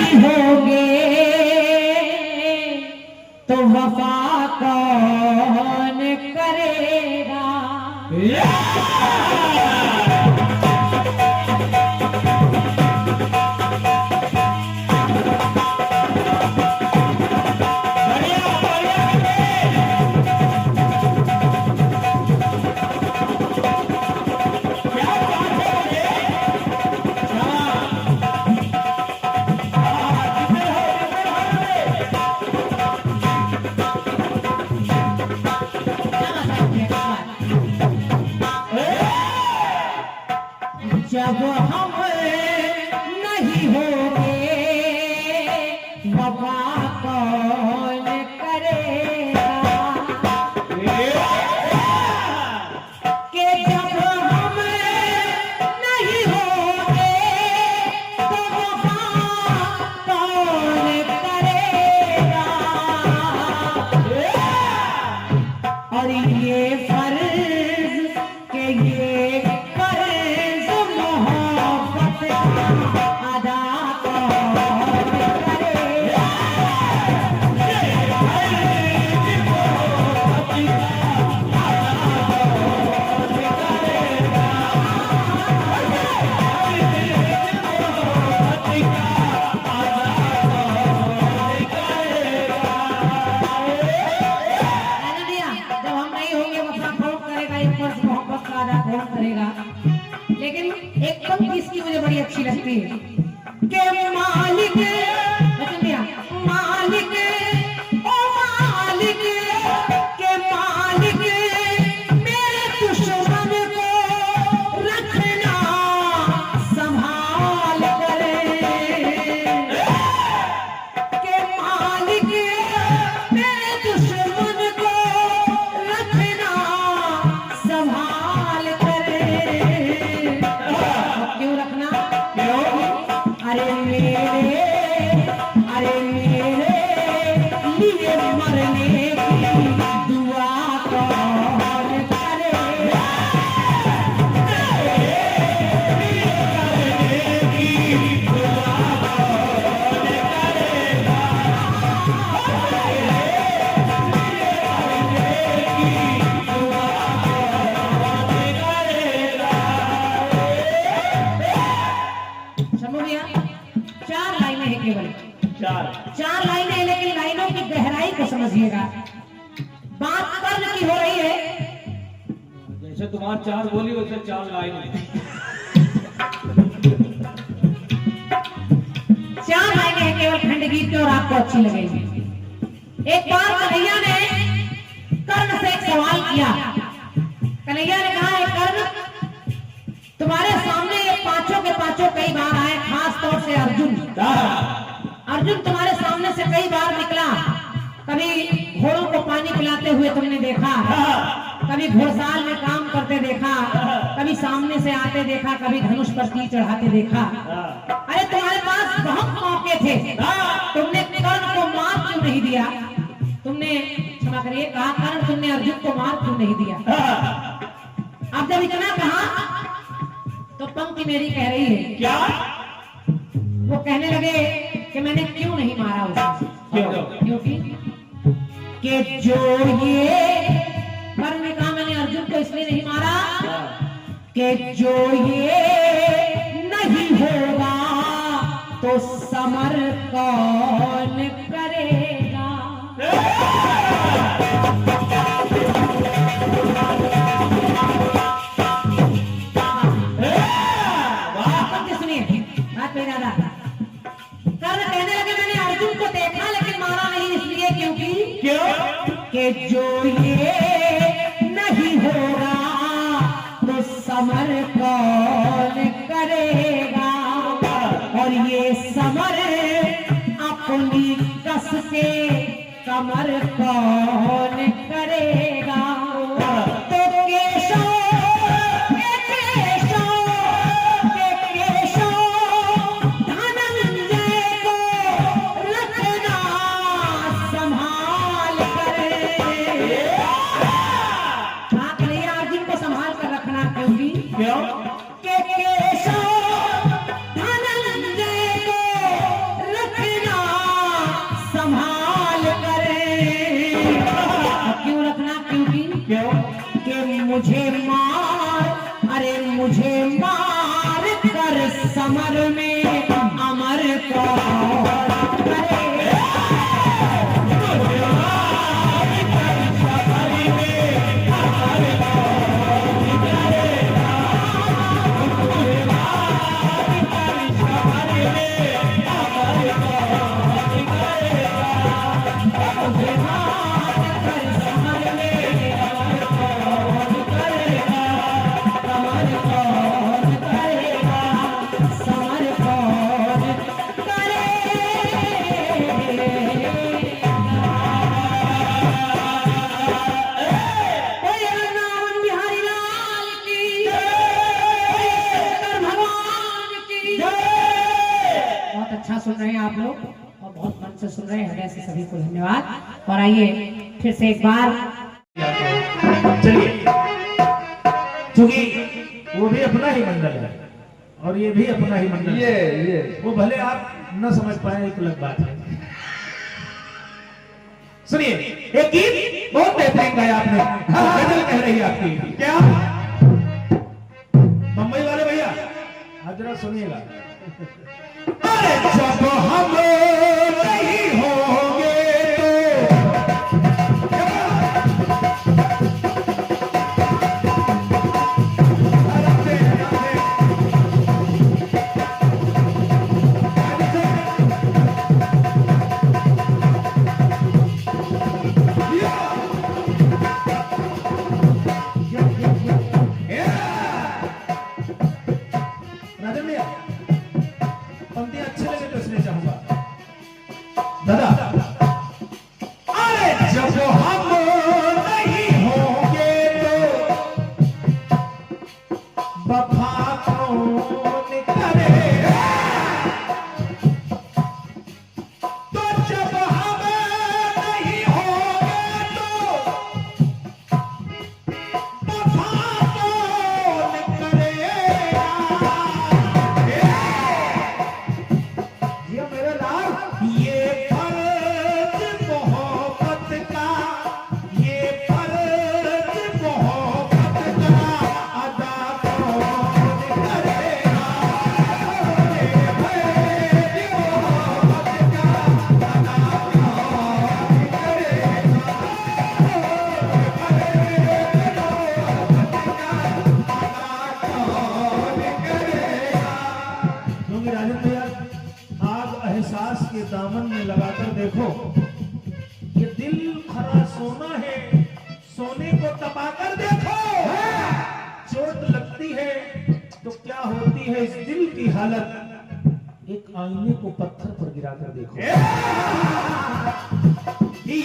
नहीं होगे तो वफा कौन करेगा। जब हम नहीं होंगे वफा कौन करेगा। कि जब हम नहीं होंगे तो वफा कौन करेगा। और ये फर्ज के ये लेकिन एक पंक्ति इसकी मुझे बड़ी अच्छी लगती है कि मालिक मालिक ओ मालिक के मालिक मेरे दुश्मन को रखना संभाल करे। के मालिक मेरे दुश्मन को रखना संभाल करे। क्यों रखना? क्यों? अरे मेरे लिए मरने की दुआ कौन करेगा। चार लाइनें हैं केवल, चार लाइनें हैं, लेकिन लाइनों की गहराई को समझिएगा। बात कर्ण की हो रही है। जैसे तुम्हारे चार बोली वैसे चार लाइनें। चार लाइनें हैं केवल खंड गीत की और आपको अच्छी लगेगी। एक बार कन्हैया ने कर्ण से एक सवाल किया। कन्हैया ने कहा, कर्ण तुम्हारे सामने ये पांचों के पांचों कई बार आए, खास तौर से अर्जुन तुम्हारे सामने से कई बार निकला। कभी घोड़ों को पानी पिलाते हुए तुमने देखा, कभी घोड़साल में काम करते देखा, कभी सामने से आते देखा, कभी धनुष पर तीर चढ़ाते देखा। अरे तुम्हारे पास बहुत मौके थे, तुमने कर्ण को मार क्यों नहीं दिया? तुमने क्षमा करिए कहा, कर्ण तुमने अर्जुन को मार क्यों नहीं दिया? अब जब इतना कहा तो पंक्ति मेरी कह रही है क्या? वो कहने लगे कि मैंने क्यों नहीं मारा उसे। क्योंकि कि जो ये कर्ण ने कहा मैंने अर्जुन को इसलिए नहीं मारा कि जो ये नहीं होगा तो समर कौन करेगा। कहने लगे मैंने अर्जुन को देखा लेकिन मारा नहीं, इसलिए क्योंकि कि जो ये नहीं होगा तो समर कौन करेगा। और ये समर अपनी कस के कमर कौन करेगा। तो केशव के केशव धनंजय को रखना संसार में अमर कौन करे। सुन रहे हैं आप लोग और बहुत मन से सुन रहे हैं, हृदय से सभी को धन्यवाद। और आइए फिर से एक बार चलिए, क्योंकि वो भी अपना ही मंडल है और ये भी अपना ही मंडल है। ये वो भले आप न समझ पाए, एक अलग बात है। सुनिए, एक गीत बहुत बेहतरीन गाया आपने, गजल कह रही है आपकी। क्या मुंबई वाले भैया आप जरा सुनिएगा। अरे जब हम नहीं होंगे दादा, अरे जब हम नहीं होंगे तो वफा कौन करेगा। तो जब हम नहीं होंगे तो वफा कौन करेगा। ये मेरे लाल, ये के दामन में लगाकर देखो, ये दिल खरा सोना है, सोने को तपाकर देखो। चोट लगती है तो क्या होती है इस दिल की हालत, एक आईने को पत्थर पर गिराकर देखो। ये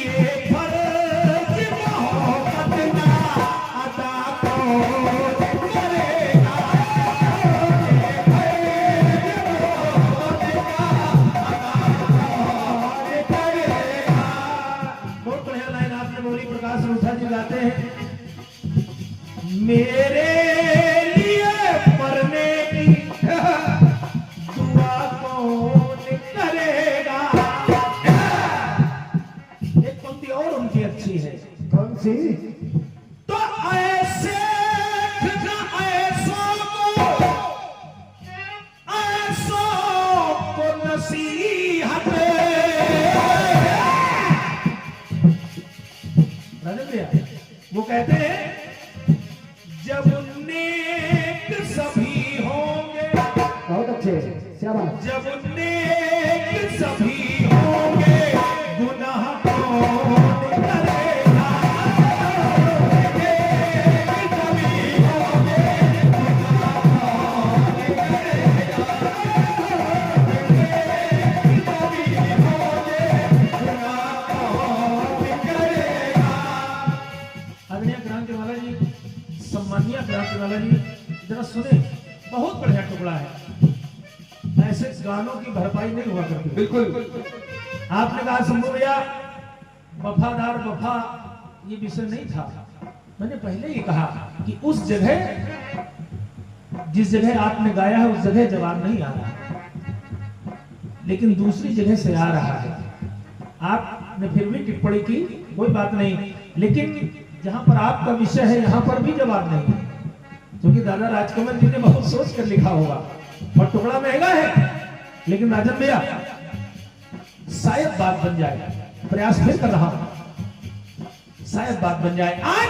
फर्ज मोहब्बत का अदा कौन करेगा। प्रकाश रूठा जी गाते हैं, मेरे लिए मरने की दुआ कौन करेगा। एक पंक्ति और उनकी अच्छी है, कौन सी? तो ऐसे ऐसों को नसीहत वो कहते हैं, जब नेक सभी होंगे, बहुत अच्छे, जब नेक सभी होंगे गुनाह कौन करेगा। सम्मानिया क्रांतिवाला जी जरा सुने, बहुत बढ़िया टुकड़ा है, ऐसे गानों की भरपाई नहीं हुआ करती। बिल्कुल आपने कहा शंभू भैया वफादार वफा ये विषय नहीं था, मैंने पहले ही कहा कि उस जगह जिस जगह आपने गाया है उस जगह जवाब नहीं आ रहा, लेकिन दूसरी जगह से आ रहा है। आपने फिर भी टिप्पणी की, कोई बात नहीं, लेकिन जहां पर आपका विषय है यहां पर भी जवाब नहीं है, क्योंकि दादा राजकमल जी ने बहुत सोच कर लिखा होगा। और टुकड़ा महंगा है, लेकिन राजन भैया शायद बात बन जाए, प्रयास फिर कर रहा हूं, शायद बात बन जाए। आज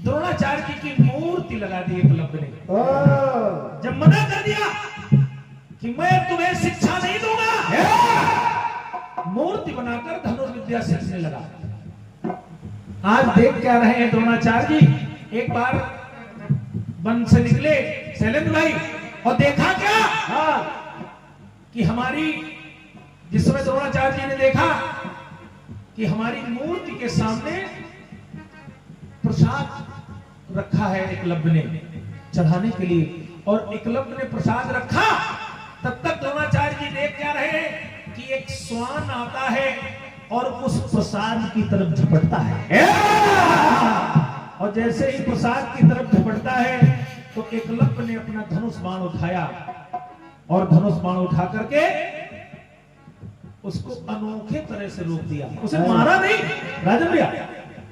द्रोणाचार्य जी की मूर्ति लगा दी एकलव्य ने। जब मना कर दिया कि मैं तुम्हें शिक्षा नहीं दूंगा, मूर्ति बनाकर धनुर्विद्या सीखने लगा। आज देख क्या रहे हैं द्रोणाचार्य जी, एक बार वन से निकले शैलेंद्र भाई, और देखा क्या कि हमारी, जिस समय द्रोणाचार्य जी ने देखा कि हमारी मूर्ति के सामने प्रसाद रखा है एकलव्य ने चढ़ाने के लिए, और एकलव्य ने प्रसाद रखा, तब तक द्रोणाचार्य जी देख क्या रहे हैं कि एक श्वान आता है और उस प्रसाद की तरफ झपटता है। और जैसे ही प्रसाद की तरफ झपटता है तो एकलव्य ने अपना धनुष बाण उठाया, और धनुष बाण उठा करके उसको अनोखे तरह से रोक दिया। उसे मारा नहीं राजन भैया,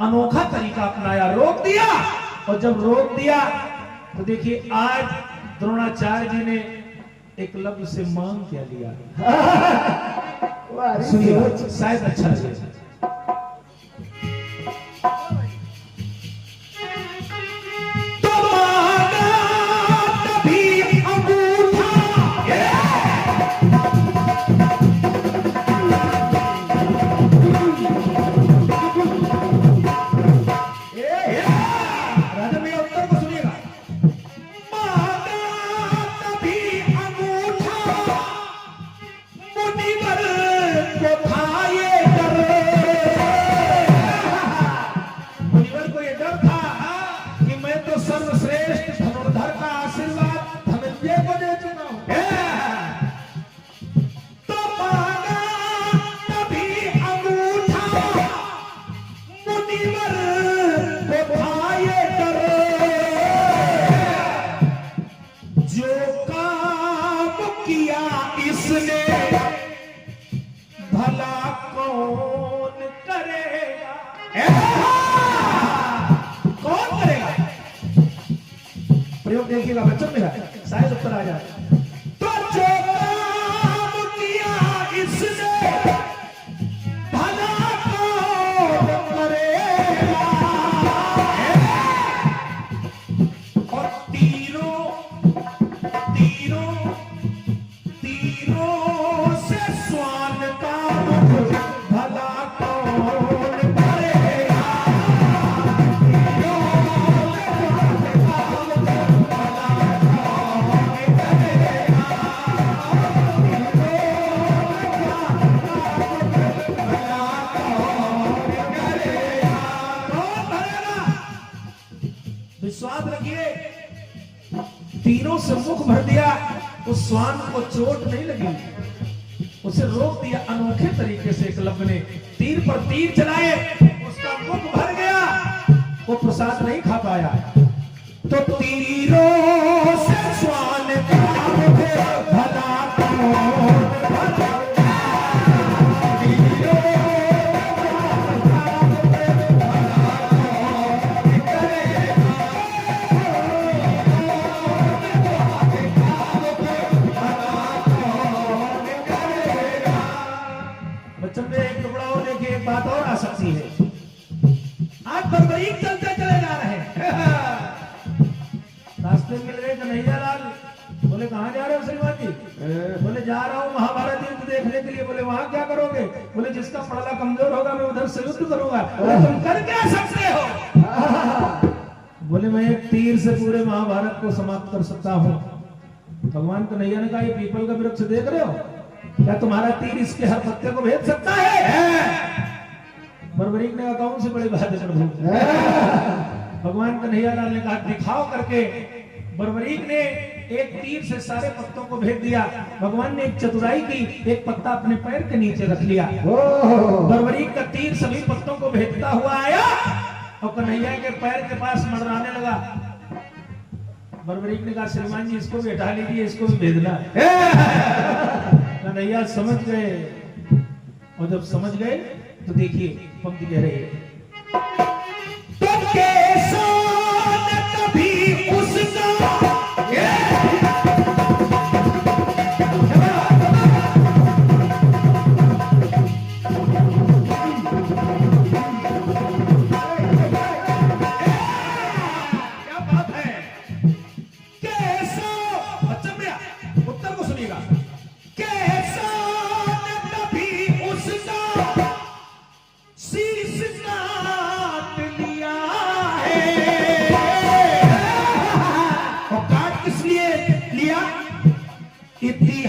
अनोखा तरीका अपनाया, रोक दिया। और जब रोक दिया तो देखिए आज द्रोणाचार्य जी ने एकलव्य से मांग क्या लिया। सुनिए, शायद अच्छा लगे। प्रयोग देखिएगा बच्चों मेरा, शायद उत्तर आ जाए। तो जो काम किया इसने भला कौन करेगा, और तीरों तीरों तीरों से स्वान का भला कौन करेगा। विश्वास रखिए, तीरों से मुख भर दिया, उस श्वान को चोट नहीं लगी, उसे रोक दिया अनोखे तरीके से। एकलव्य ने तीर पर तीर चलाए, उसका मुख भर गया, वो प्रसाद नहीं खा पाया। तो तीरों से श्वान का भला बात और आ सकती है। आज बर्बरीक चलते चले जा रहे हैं, रास्ते मिल गए कन्हैया लाल, बोले कहाँ जा रहे हो श्रीमान जी? बोले जा रहा हूँ महाभारत युद्ध देखने के लिए। बोले वहां क्या करोगे? बोले जिसका पड़ला कमजोर होगा मैं उधर से युद्ध करूंगा। बोले तुम कर क्या सकते हो? बोले मैं एक तीर से पूरे महाभारत को समाप्त कर सकता हूँ। भगवान कन्हैया ने कहा ये पीपल का वृक्ष देख रहे हो, क्या तुम्हारा तीर इसके हर पत्ते को भेद सकता है? बर्बरीक ने कहा कौन सी बड़ी बात है प्रभु। भगवान कन्हैया लाल ने कहा दिखाओ करके। बर्बरीक ने एक तीर से सारे पत्तों को भेद दिया। भगवान ने एक चतुराई की, एक पत्ता अपने पैर के नीचे रख लिया। बर्बरीक का तीर सभी पत्तों को भेदता हुआ आया और कन्हैया के पैर के पास मंडराने लगा। बर्बरीक ने कहा श्रीमान जी इसको भी हटा लीजिए, इसको भी भेदना। कन्हैया समझ गए, और जब समझ गए तो देखिए पंक्ति कह रही है, कभी उसका इतिहास